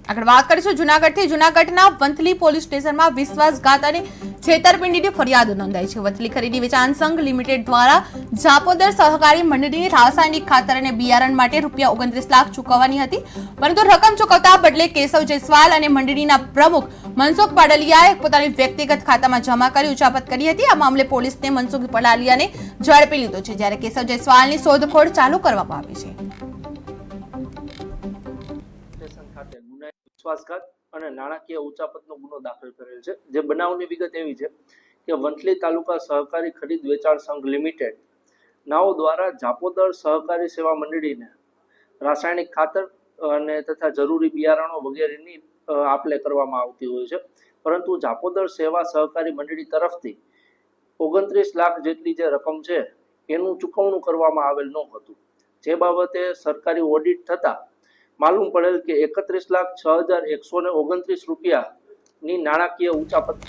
આગળ વાત કરીશું જૂનાગઢથી। જૂનાગઢના વંથલી પોલીસ સ્ટેશનમાં વિશ્વાસઘાત અને છેતરપિંડીની ફરિયાદ નોંધાઈ છે। વંથલી ખરીદી વેચાણ સંઘ લિમિટેડ દ્વારા જાપોદર સહકારી મંડળીને રાસાયણિક ખાતર અને બિયારણ માટે ₹29 લાખ ચૂકવવાની હતી, પરંતુ રકમ ચૂકવતા બદલે કેશવ જયસ્વાલ અને મંડળીના પ્રમુખ મનસુખ પડાલિયાએ પોતાની વ્યક્તિગત ખાતામાં જમા કરી ઉચાપત કરી હતી। આ મામલે પોલીસને મનસુખ પડાલિયાને ઝડપી લીધો છે, જ્યારે કેશવ જયસ્વાલની શોધખોળ ચાલુ કરવામાં આવી છે। વિશ્વાસઘાત અને નાણાકીય ઉચાપતનો ગુનો દાખલ કરેલ છે। જે બનાવની વિગત એવી છે કે વંથલી તાલુકા સહકારી ખરીદ વેચાણ સંઘ લિમિટેડ નાઓ દ્વારા જાપોદર સહકારી સેવા મંડળીને રાસાયણિક ખાતર અને તથા જરૂરી બિયારણો વગેરેની આપ-લે કરવામાં આવતી હોય છે, પરંતુ જાપોદર સેવા સહકારી મંડળી તરફથી 29 લાખ જેટલી જે રકમ છે એનું ચૂકવણું કરવામાં આવેલ ન હતું। જે બાબતે સરકારી ઓડિટ થતા માલુમ પડેલ કે ₹31,06,129 ની નાણાકીય ઉચાપત